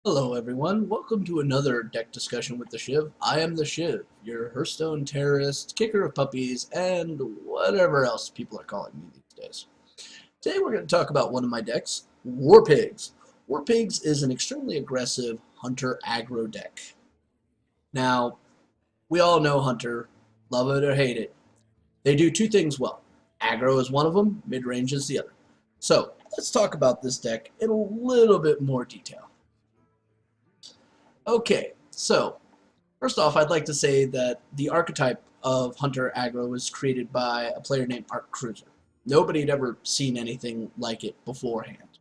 Hello everyone, welcome to another deck discussion with TheChiv. I am TheChiv, your Hearthstone terrorist, kicker of puppies, and whatever else people are calling me these days. Today we're going to talk about one of my decks, War Pigs. War Pigs is an extremely aggressive Hunter aggro deck. Now, we all know Hunter, love it or hate it. They do two things well. Aggro is one of them, mid-range is the other. So, let's talk about this deck in a little bit more detail. Okay, so first off, I'd like to say that the archetype of Hunter Aggro was created by a player named Art Cruiser. Nobody had ever seen anything like it beforehand,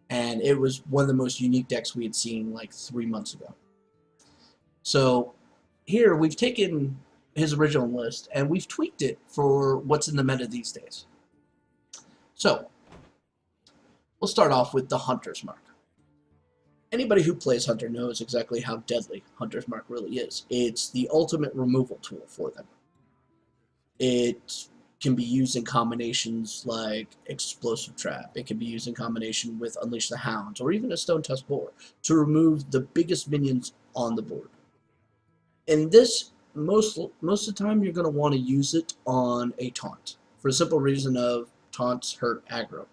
and it was one of the most unique decks we had seen like 3 months ago. So here we've taken his original list and we've tweaked it for what's in the meta these days. So we'll start off with the Hunter's Mark. Anybody who plays Hunter knows exactly how deadly Hunter's Mark really is. It's the ultimate removal tool for them. It can be used in combinations like Explosive Trap. It can be used in combination with Unleash the Hounds, or even a Stone Tusk Boar, to remove the biggest minions on the board. In this, most of the time, you're going to want to use it on a taunt, for the simple reason of taunts hurt aggro.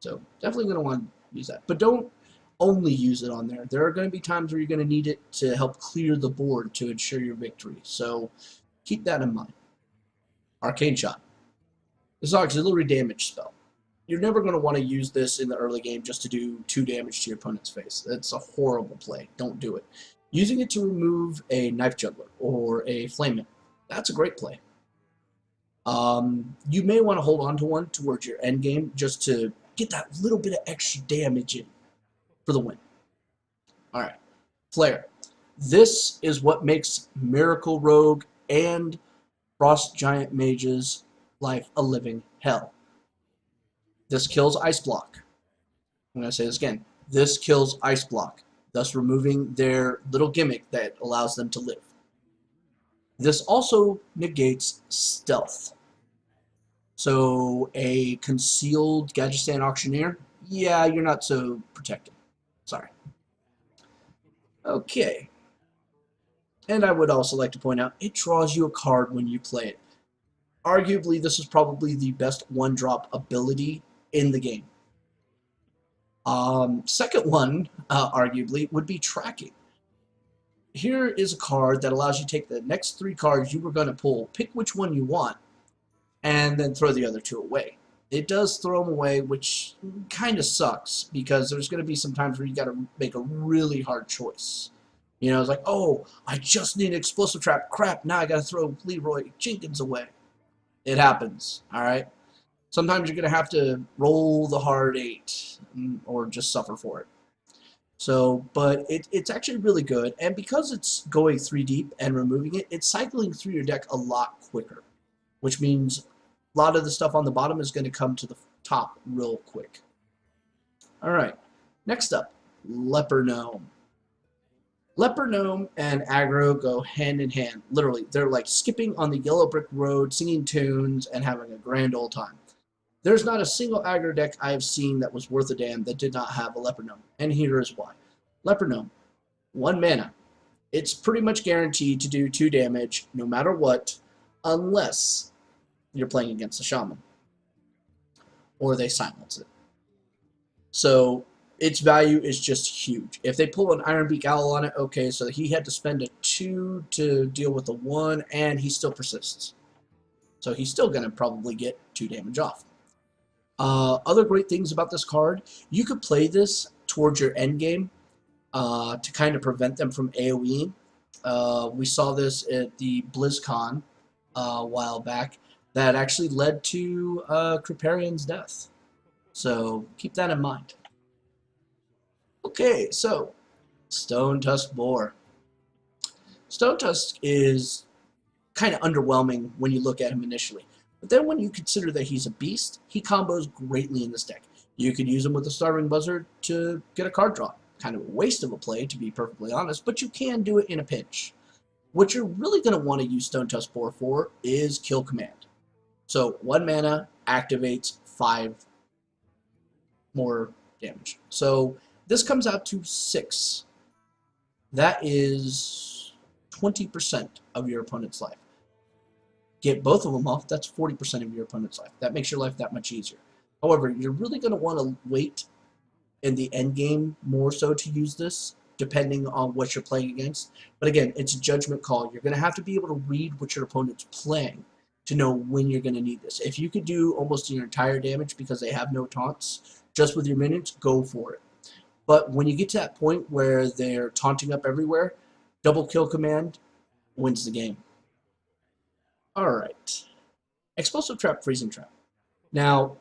So definitely going to want to use that. But don't only use it on there. There are going to be times where you're going to need it to help clear the board to ensure your victory. So keep that in mind. Arcane Shot. This is an auxiliary damage spell. You're never going to want to use this in the early game just to do 2 damage to your opponent's face. That's a horrible play. Don't do it. Using it to remove a Knife Juggler or a Flaming, that's a great play. You may want to hold on to one towards your end game just to get that little bit of extra damage in for the win. Alright, Flare. This is what makes Miracle Rogue and Frost Giant Mage's life a living hell. This kills Ice Block. I'm going to say this again. This kills Ice Block, thus removing their little gimmick that allows them to live. This also negates Stealth. So a concealed Gadgetzan Auctioneer, yeah, you're not so protected. Sorry. Okay. And I would also like to point out, it draws you a card when you play it. Arguably, this is probably the best one-drop ability in the game. Second one, arguably, would be Tracking. Here is a card that allows you to take the next 3 cards you were going to pull, pick which one you want, and then throw the other 2 away. It does throw them away, which kind of sucks, because there's going to be some times where you got to make a really hard choice. You know, it's like, oh, I just need an Explosive Trap. Crap, now I got to throw Leroy Jenkins away. It happens, all right? Sometimes you're going to have to roll the hard 8 or just suffer for it. So, but it's actually really good, and because it's going 3 deep and removing it, it's cycling through your deck a lot quicker, which means a lot of the stuff on the bottom is going to come to the top real quick. Alright, next up, Leper Gnome. Leper Gnome and Aggro go hand in hand. Literally, they're like skipping on the yellow brick road, singing tunes, and having a grand old time. There's not a single aggro deck I have seen that was worth a damn that did not have a Leper Gnome, and here is why. Leper Gnome, 1 mana. It's pretty much guaranteed to do 2 damage no matter what, unless you're playing against a Shaman, or they silence it. So its value is just huge. If they pull an Ironbeak Owl on it, okay, so he had to spend a 2 to deal with a 1, and he still persists. So he's still going to probably get 2 damage off. Other great things about this card, you could play this towards your end game to kind of prevent them from AoEing. We saw this at the BlizzCon a while back. That actually led to Kriparian's death. So keep that in mind. Okay, so Stone Tusk Boar. Stone Tusk is kind of underwhelming when you look at him initially. But then when you consider that he's a beast, he combos greatly in this deck. You could use him with a Starving Buzzard to get a card draw. Kind of a waste of a play, to be perfectly honest, but you can do it in a pinch. What you're really going to want to use Stone Tusk Boar for is Kill Command. So 1 mana activates 5 more damage. So this comes out to 6 That is 20% of your opponent's life. Get both of them off, that's 40% of your opponent's life. That makes your life that much easier. However, you're really going to want to wait in the end game more so to use this, depending on what you're playing against. But again, it's a judgment call. You're going to have to be able to read what your opponent's playing to know when you're going to need this. If you could do almost your entire damage because they have no taunts, just with your minions, go for it. But when you get to that point where they're taunting up everywhere, double kill command wins the game. Alright. Explosive Trap, Freezing Trap. Now,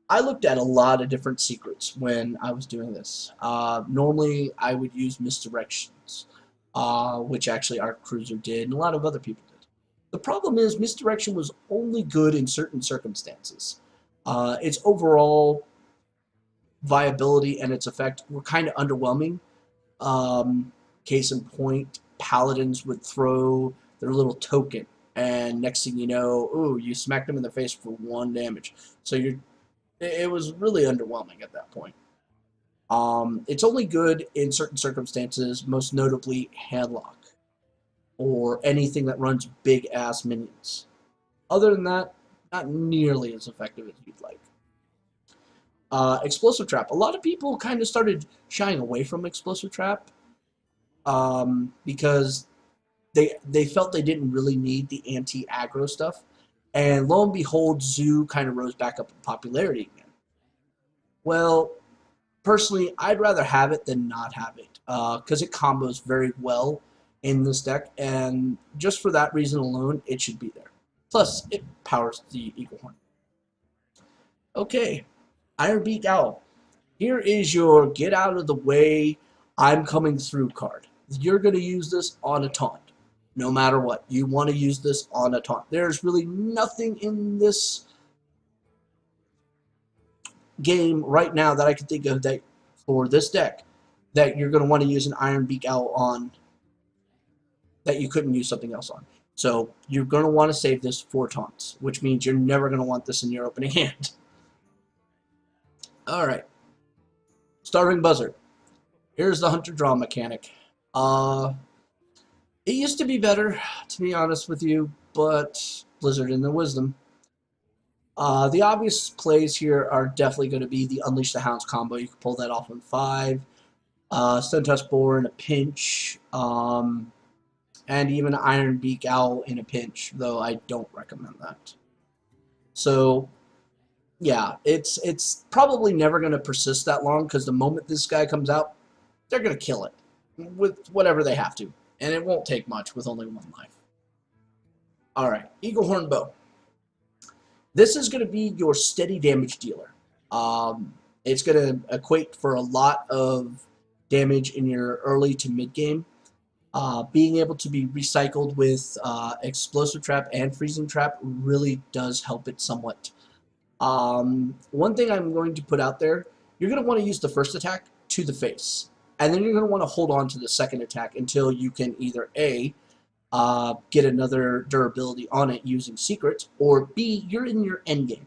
I looked at a lot of different secrets when I was doing this. Normally, I would use misdirections, which actually our cruiser did, and a lot of other people did. The problem is misdirection was only good in certain circumstances. Its overall viability and its effect were kind of underwhelming. Case in point, paladins would throw their little token, and next thing you know, ooh, you smacked them in the face for 1 damage. So it was really underwhelming at that point. It's only good in certain circumstances, most notably Handlock, or anything that runs big-ass minions. Other than that, not nearly as effective as you'd like. Explosive Trap. A lot of people kind of started shying away from Explosive Trap because they felt they didn't really need the anti-aggro stuff. And lo and behold, Zoo kind of rose back up in popularity again. Well, personally, I'd rather have it than not have it because it combos very well in this deck, and just for that reason alone, it should be there. Plus, it powers the Eagle Horn. Okay, Ironbeak Owl. Here is your get out of the way, I'm coming through card. You're going to use this on a taunt. No matter what, you want to use this on a taunt. There's really nothing in this game right now that I can think of that for this deck that you're going to want to use an Ironbeak Owl on that you couldn't use something else on. So you're going to want to save this for taunts, which means you're never going to want this in your opening hand. Alright. Starving Buzzard. Here's the Hunter Draw mechanic. It used to be better, to be honest with you, but Blizzard in their wisdom. The obvious plays here are definitely going to be the Unleash the Hounds combo. You can pull that off in 5. Stone Tusk Boar in a pinch. And even Ironbeak Owl in a pinch, though I don't recommend that. So, yeah, it's probably never going to persist that long, because the moment this guy comes out, they're going to kill it with whatever they have to. And it won't take much with only 1 life. Alright, Eagle Horn Bow. This is going to be your steady damage dealer. It's going to equate for a lot of damage in your early to mid game. Being able to be recycled with Explosive Trap and Freezing Trap really does help it somewhat. One thing I'm going to put out there, you're going to want to use the first attack to the face. And then you're going to want to hold on to the second attack until you can either A, get another durability on it using secrets, or B, you're in your end game.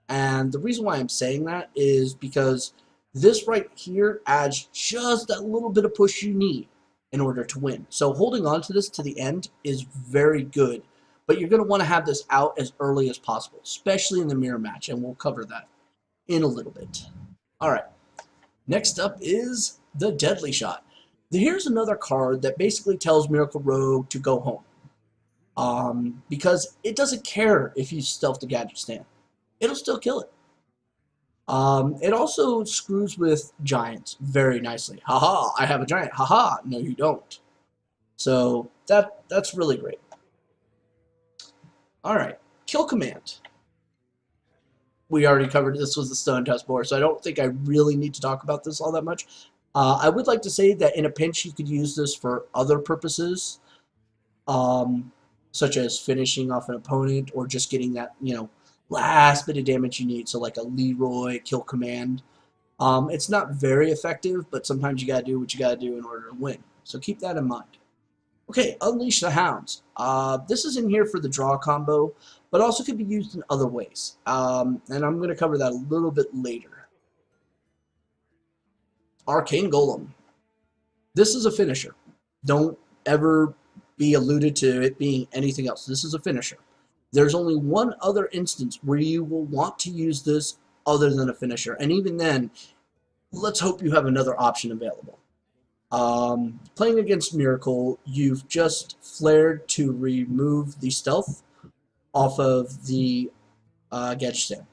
And the reason why I'm saying that is because this right here adds just that little bit of push you need in order to win. So holding on to this to the end is very good, but you're going to want to have this out as early as possible, especially in the mirror match, and we'll cover that in a little bit. Alright, next up is the Deadly Shot. Here's another card that basically tells Miracle Rogue to go home. Because it doesn't care if you stealth the Gadget Stand. It'll still kill it. It also screws with giants very nicely. Haha, I have a giant. Haha, no you don't. So that's really great. Alright, Kill Command. We already covered this was the Stone Tusk Boar, so I don't think I really need to talk about this all that much. I would like to say that in a pinch you could use this for other purposes, such as finishing off an opponent or just getting that, last bit of damage you need. So like a Leroy Kill Command. It's not very effective, but sometimes you gotta do what you gotta do in order to win. So keep that in mind. Okay, Unleash the Hounds. This is in here for the draw combo, but also could be used in other ways. And I'm going to cover that a little bit later. Arcane Golem. This is a finisher. Don't ever be alluded to it being anything else. This is a finisher. There's only one other instance where you will want to use this other than a finisher, and even then, let's hope you have another option available. Playing against Miracle, you've just flared to remove the stealth off of the Gadget Stand.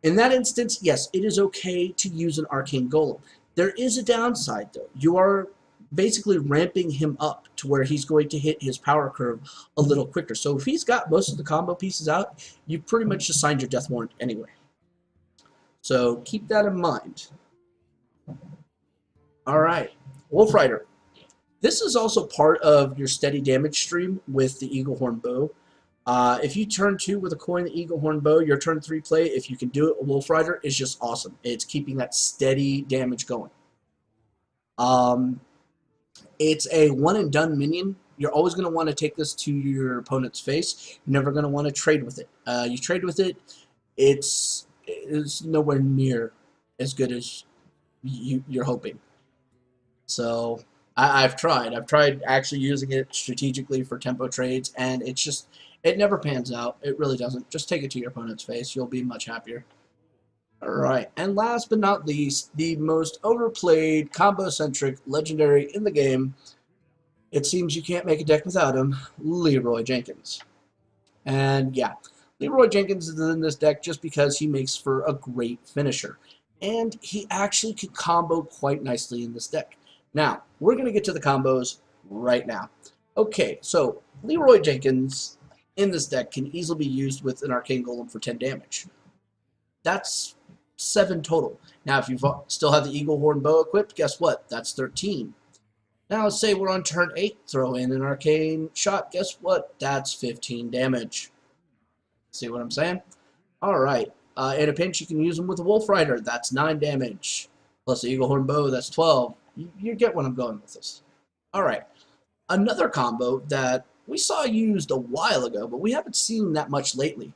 In that instance, yes, it is okay to use an Arcane Golem. There is a downside, though. You are basically ramping him up to where he's going to hit his power curve a little quicker. So if he's got most of the combo pieces out, you've pretty much just signed your death warrant anyway. So keep that in mind. Alright, Wolf Rider. This is also part of your steady damage stream with the Eaglehorn Bow. If you turn 2 with a coin, the Eaglehorn Bow, your turn 3 play, if you can do it, a Wolf Rider is just awesome. It's keeping that steady damage going. It's a one and done minion. You're always going to want to take this to your opponent's face. You're never going to want to trade with it. You trade with it, it's nowhere near as good as you're hoping. So I've tried. I've tried actually using it strategically for tempo trades, and it's just, it never pans out. It really doesn't. Just take it to your opponent's face. You'll be much happier. Alright, and last but not least, the most overplayed, combo-centric legendary in the game. It seems you can't make a deck without him, Leroy Jenkins. And yeah, Leroy Jenkins is in this deck just because he makes for a great finisher. And he actually could combo quite nicely in this deck. Now, we're going to get to the combos right now. Okay, so Leroy Jenkins in this deck can easily be used with an Arcane Golem for 10 damage. That's 7 total. Now, if you still have the Eaglehorn Bow equipped, guess what? That's 13. Now, let's say we're on turn 8, throw in an Arcane Shot. Guess what? That's 15 damage. See what I'm saying? Alright. In a pinch, you can use them with a Wolf Rider. That's 9 damage. Plus the Eaglehorn Bow, that's 12. You get what I'm going with this. Alright. Another combo that we saw used a while ago, but we haven't seen that much lately,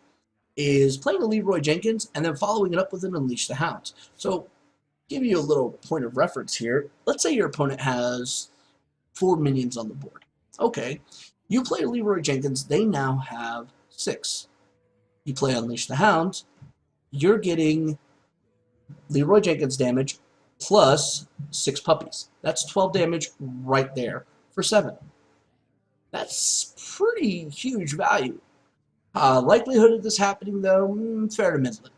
is playing a Leroy Jenkins and then following it up with an Unleash the Hounds. So, give you a little point of reference here. Let's say your opponent has 4 minions on the board. Okay, you play Leroy Jenkins, they now have 6. You play Unleash the Hounds, you're getting Leroy Jenkins damage plus 6 puppies. That's 12 damage right there for 7. That's pretty huge value. Likelihood of this happening, though, fair to middling.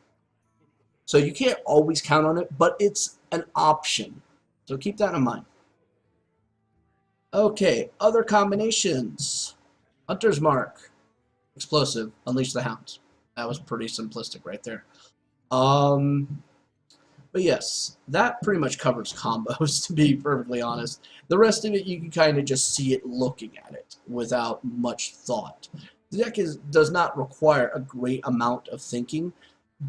So you can't always count on it, but it's an option. So keep that in mind. Okay, other combinations. Hunter's Mark, Explosive, Unleash the Hounds. That was pretty simplistic right there. But yes, that pretty much covers combos, to be perfectly honest. The rest of it, you can kind of just see it looking at it without much thought. The deck does not require a great amount of thinking,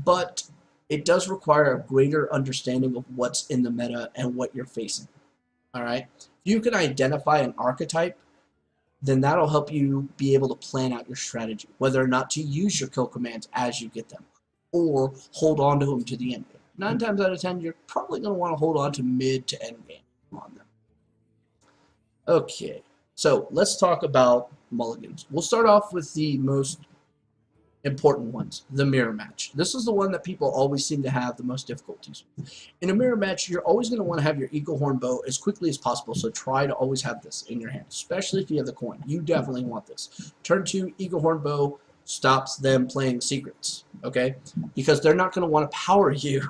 but it does require a greater understanding of what's in the meta and what you're facing. Alright? If you can identify an archetype, then that'll help you be able to plan out your strategy, whether or not to use your kill commands as you get them, or hold on to them to the end game. 9 times out of 10, you're probably going to want to hold on to mid to end game on them. Okay, so let's talk about mulligans. We'll start off with the most important ones, the mirror match. This is the one that people always seem to have the most difficulties with. In a mirror match, you're always going to want to have your Eaglehorn Bow as quickly as possible, so try to always have this in your hand, especially if you have the coin. You definitely want this. Turn 2, Eaglehorn Bow stops them playing secrets, okay? Because they're not going to want to power you.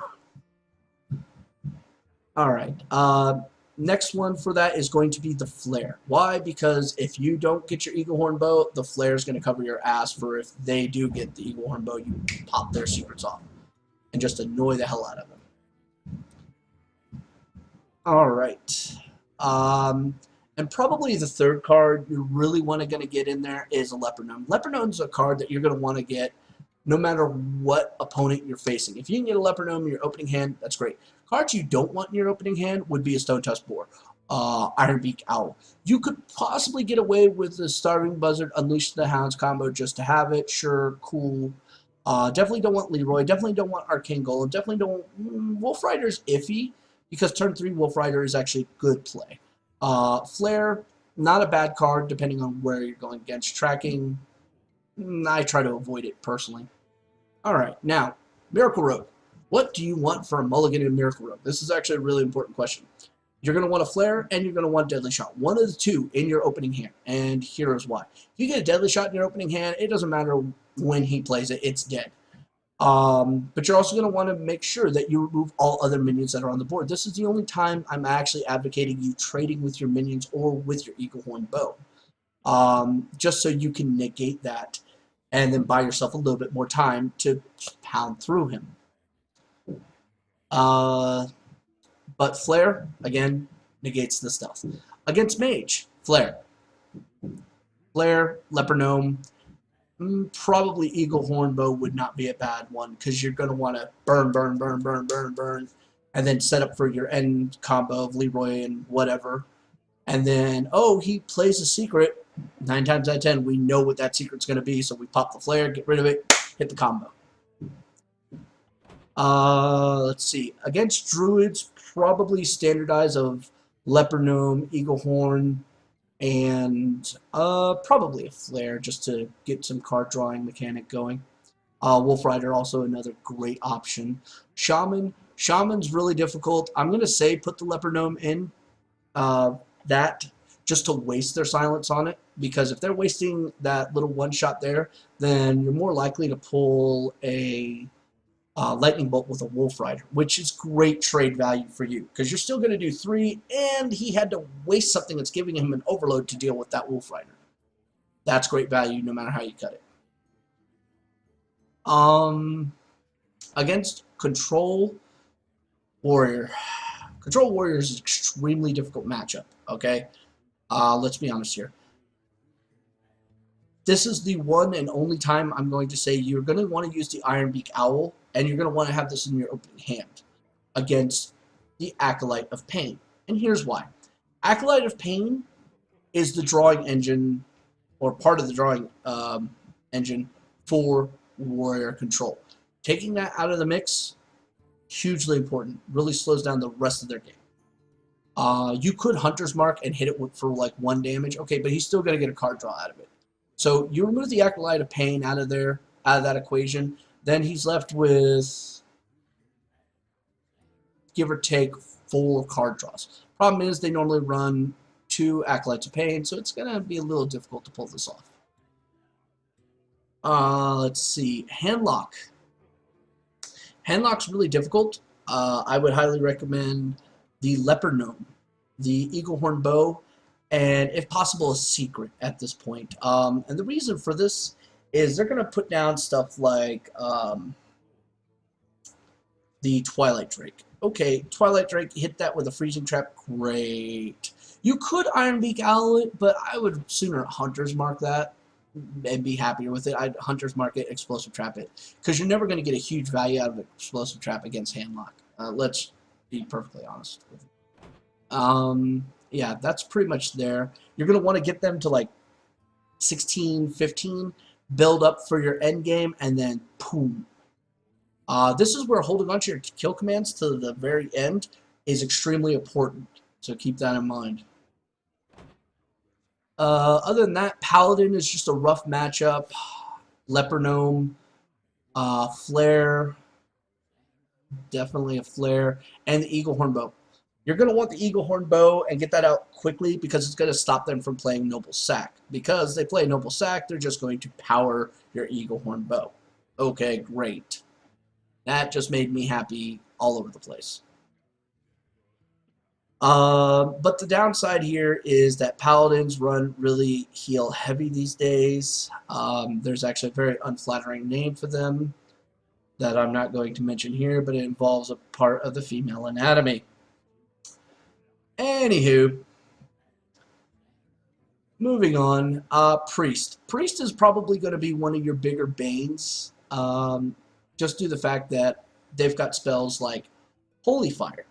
Alright, next one for that is going to be the flare. Why? Because if you don't get your Eaglehorn Bow, the flare is going to cover your ass for if they do get the Eaglehorn Bow, you pop their secrets off and just annoy the hell out of them. Alright. And probably the third card you really want to get in there is a Leper Gnome. Leper Gnome is a card that you're going to want to get no matter what opponent you're facing. If you can get a Leper Gnome in your opening hand, that's great. Cards you don't want in your opening hand would be a Stone Tusk Boar, Ironbeak Owl. You could possibly get away with the Starving Buzzard, Unleash the Hounds combo just to have it. Sure, cool. Definitely don't want Leroy. Definitely don't want Arcane Golem. Definitely don't want... Wolf Rider's iffy, because turn 3 Wolf Rider is actually good play. Flare, Not a bad card depending on where you're going against. Tracking, I try to avoid it personally. Alright, now, Miracle Rogue. What do you want for a mulligan in Miracle Rogue? This is actually a really important question. You're going to want a Flare, and you're going to want Deadly Shot. One of the two in your opening hand, and here's why. If you get a Deadly Shot in your opening hand, it doesn't matter when he plays it, it's dead. But you're also going to want to make sure that you remove all other minions that are on the board. This is the only time I'm actually advocating you trading with your minions or with your Eagle Horn Bow. Just so you can negate that and then buy yourself a little bit more time to pound through him. But Flare, again, negates the stuff. Against Mage, Flare. Flare, Leper Gnome, probably Eagle Horn Bow would not be a bad one because you're going to want to burn, and then set up for your end combo of Leroy and whatever. And then, oh, he plays a secret. 9 times out of 10, we know what that secret's going to be, so we pop the Flare, get rid of it, hit the combo. Let's see. Against Druids, probably standardize of Leper Gnome, Eagle Horn, and probably a Flare just to get some card drawing mechanic going. Wolf Rider also another great option. Shaman's really difficult. I'm going to say put the Leper Gnome in that just to waste their silence on it, because if they're wasting that little one shot there, then you're more likely to pull a Lightning Bolt with a Wolf Rider, which is great trade value for you, because you're still going to do 3, and he had to waste something that's giving him an overload to deal with that Wolf Rider. That's great value no matter how you cut it. Against Control Warrior. Control Warrior is an extremely difficult matchup, okay? Let's be honest here. This is the one and only time I'm going to say you're going to want to use the Ironbeak Owl, and you're going to want to have this in your opening hand against the Acolyte of Pain. And here's why. Acolyte of Pain is the drawing engine, or part of the drawing engine for Warrior Control. Taking that out of the mix, hugely important. Really slows down the rest of their game. You could Hunter's Mark and hit it for like 1 damage, okay, but he's still going to get a card draw out of it. So you remove the Acolyte of Pain out of that equation, then he's left with, give or take, 4 card draws. Problem is they normally run 2 Acolytes of Pain, so it's going to be a little difficult to pull this off. Let's see, Handlock. Handlock's really difficult. I would highly recommend the Leper Gnome, the Eagle Horn Bow, and if possible a secret at this point. And the reason for this is they're going to put down stuff like the Twilight Drake. Okay, Twilight Drake, hit that with a Freezing Trap, great. You could Ironbeak Owl it, but I would sooner Hunter's Mark that and be happier with it. I'd Hunter's Mark it, Explosive Trap it, because you're never going to get a huge value out of Explosive Trap against Handlock. Let's be perfectly honest with you. Yeah, that's pretty much there. You're going to want to get them to like 16, 15, build up for your end game, and then boom. This is where holding on to your kill commands to the very end is extremely important, so keep that in mind. Other than that, Paladin is just a rough matchup. Leper Gnome, Flare, definitely a Flare, and the Eagle Horn Bow. You're going to want the Eagle Horn Bow and get that out quickly because it's going to stop them from playing Noble Sack. Because they play Noble Sack, they're just going to power your Eagle Horn Bow. Okay, great. That just made me happy all over the place. But the downside here is that Paladins run really heal heavy these days. There's actually a very unflattering name for them that I'm not going to mention here, but it involves a part of the female anatomy. Anywho, moving on, Priest. Priest is probably going to be one of your bigger banes, just due to the fact that they've got spells like Holy Fire.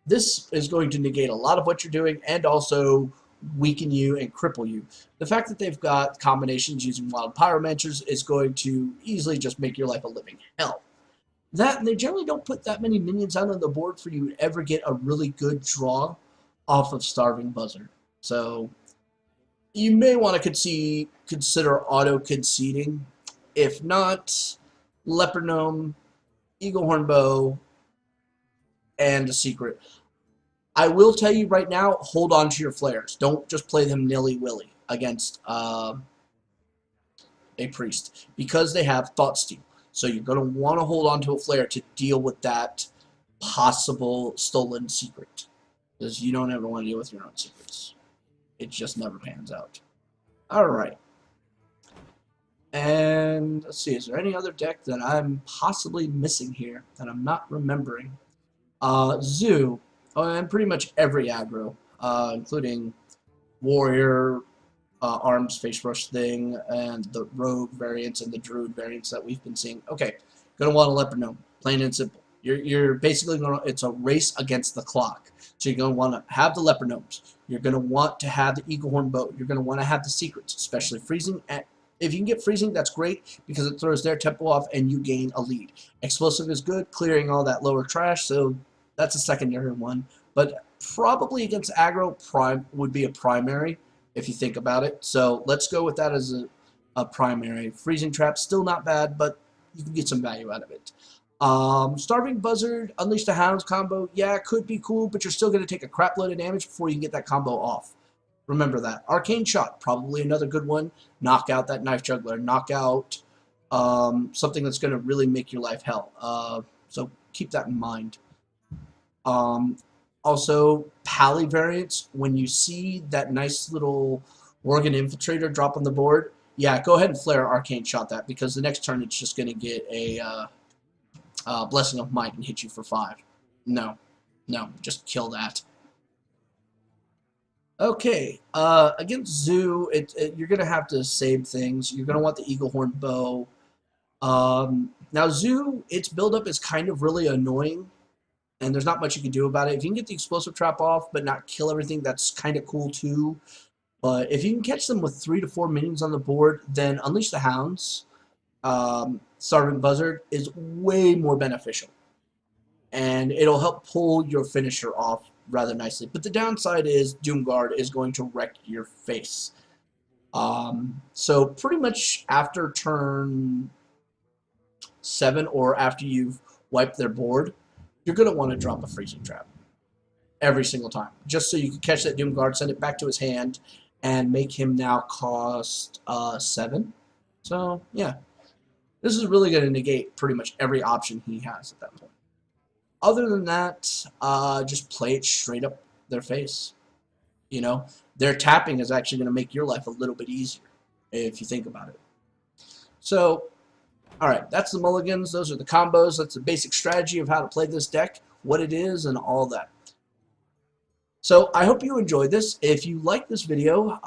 This is going to negate a lot of what you're doing and also weaken you and cripple you. The fact that they've got combinations using Wild Pyromancers is going to easily just make your life a living hell. That, and they generally don't put that many minions out on the board for you to ever get a really good draw off of Starving Buzzard. So You may want to consider auto-conceding. If not, Leper Gnome, Eagle Horn Bow, and a secret. I will tell you right now, hold on to your flares. Don't just play them nilly-willy against a priest, because they have Thought Steal. So you're going to want to hold on to a flare to deal with that possible stolen secret, because you don't ever want to deal with your own secrets. It just never pans out. Alright. And let's see, is there any other deck that I'm possibly missing here that I'm not remembering? Zoo, and pretty much every aggro, including Warrior, Arms Face Rush thing, and the Rogue variants and the Druid variants that we've been seeing. Okay, gonna want a Leper Gnome, plain and simple. You're basically gonna, it's a race against the clock. So you're gonna want to have the Leper Gnomes. You're gonna want to have the Eagle Horn Bow. You're gonna want to have the secrets, especially freezing. If you can get freezing, that's great because it throws their tempo off and you gain a lead. Explosive is good, clearing all that lower trash, so that's a secondary one. But probably against aggro, prime would be a primary if you think about it. So let's go with that as a primary. Freezing Trap, still not bad, but you can get some value out of it. Starving Buzzard, Unleash the Hounds combo, yeah, it could be cool, but you're still going to take a crap load of damage before you can get that combo off. Remember that. Arcane Shot, probably another good one. Knock out that Knife Juggler. Knock out something that's going to really make your life hell. So keep that in mind. Also, Pally variants, when you see that nice little Worgen Infiltrator drop on the board, yeah, go ahead and flare Arcane Shot that, because the next turn it's just going to get a Blessing of Might and hit you for 5. No, just kill that. Okay, against Zoo, you're going to have to save things. You're going to want the Eagle Horn Bow. Now, Zoo, its buildup is kind of really annoying, and there's not much you can do about it. If you can get the Explosive Trap off but not kill everything, that's kind of cool too. But if you can catch them with 3 to 4 minions on the board, then Unleash the Hounds, Starving Buzzard is way more beneficial. And it'll help pull your finisher off rather nicely. But the downside is Doomguard is going to wreck your face. So pretty much after turn 7 or after you've wiped their board, you're going to want to drop a Freezing Trap every single time, just so you can catch that Doomguard, send it back to his hand, and make him now cost 7. So yeah, this is really going to negate pretty much every option he has at that point. Other than that, just play it straight up their face. You know, their tapping is actually going to make your life a little bit easier if you think about it. So, alright, that's the mulligans. Those are the combos. That's the basic strategy of how to play this deck, what it is, and all that. So, I hope you enjoyed this. If you like this video,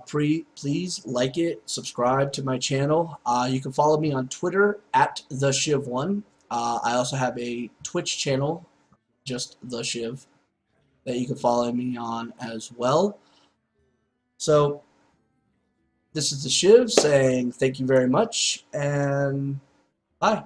please like it, subscribe to my channel. You can follow me on Twitter at TheChiv1. I also have a Twitch channel, just TheChiv, that you can follow me on as well. So, this is TheChiv saying thank you very much, and bye.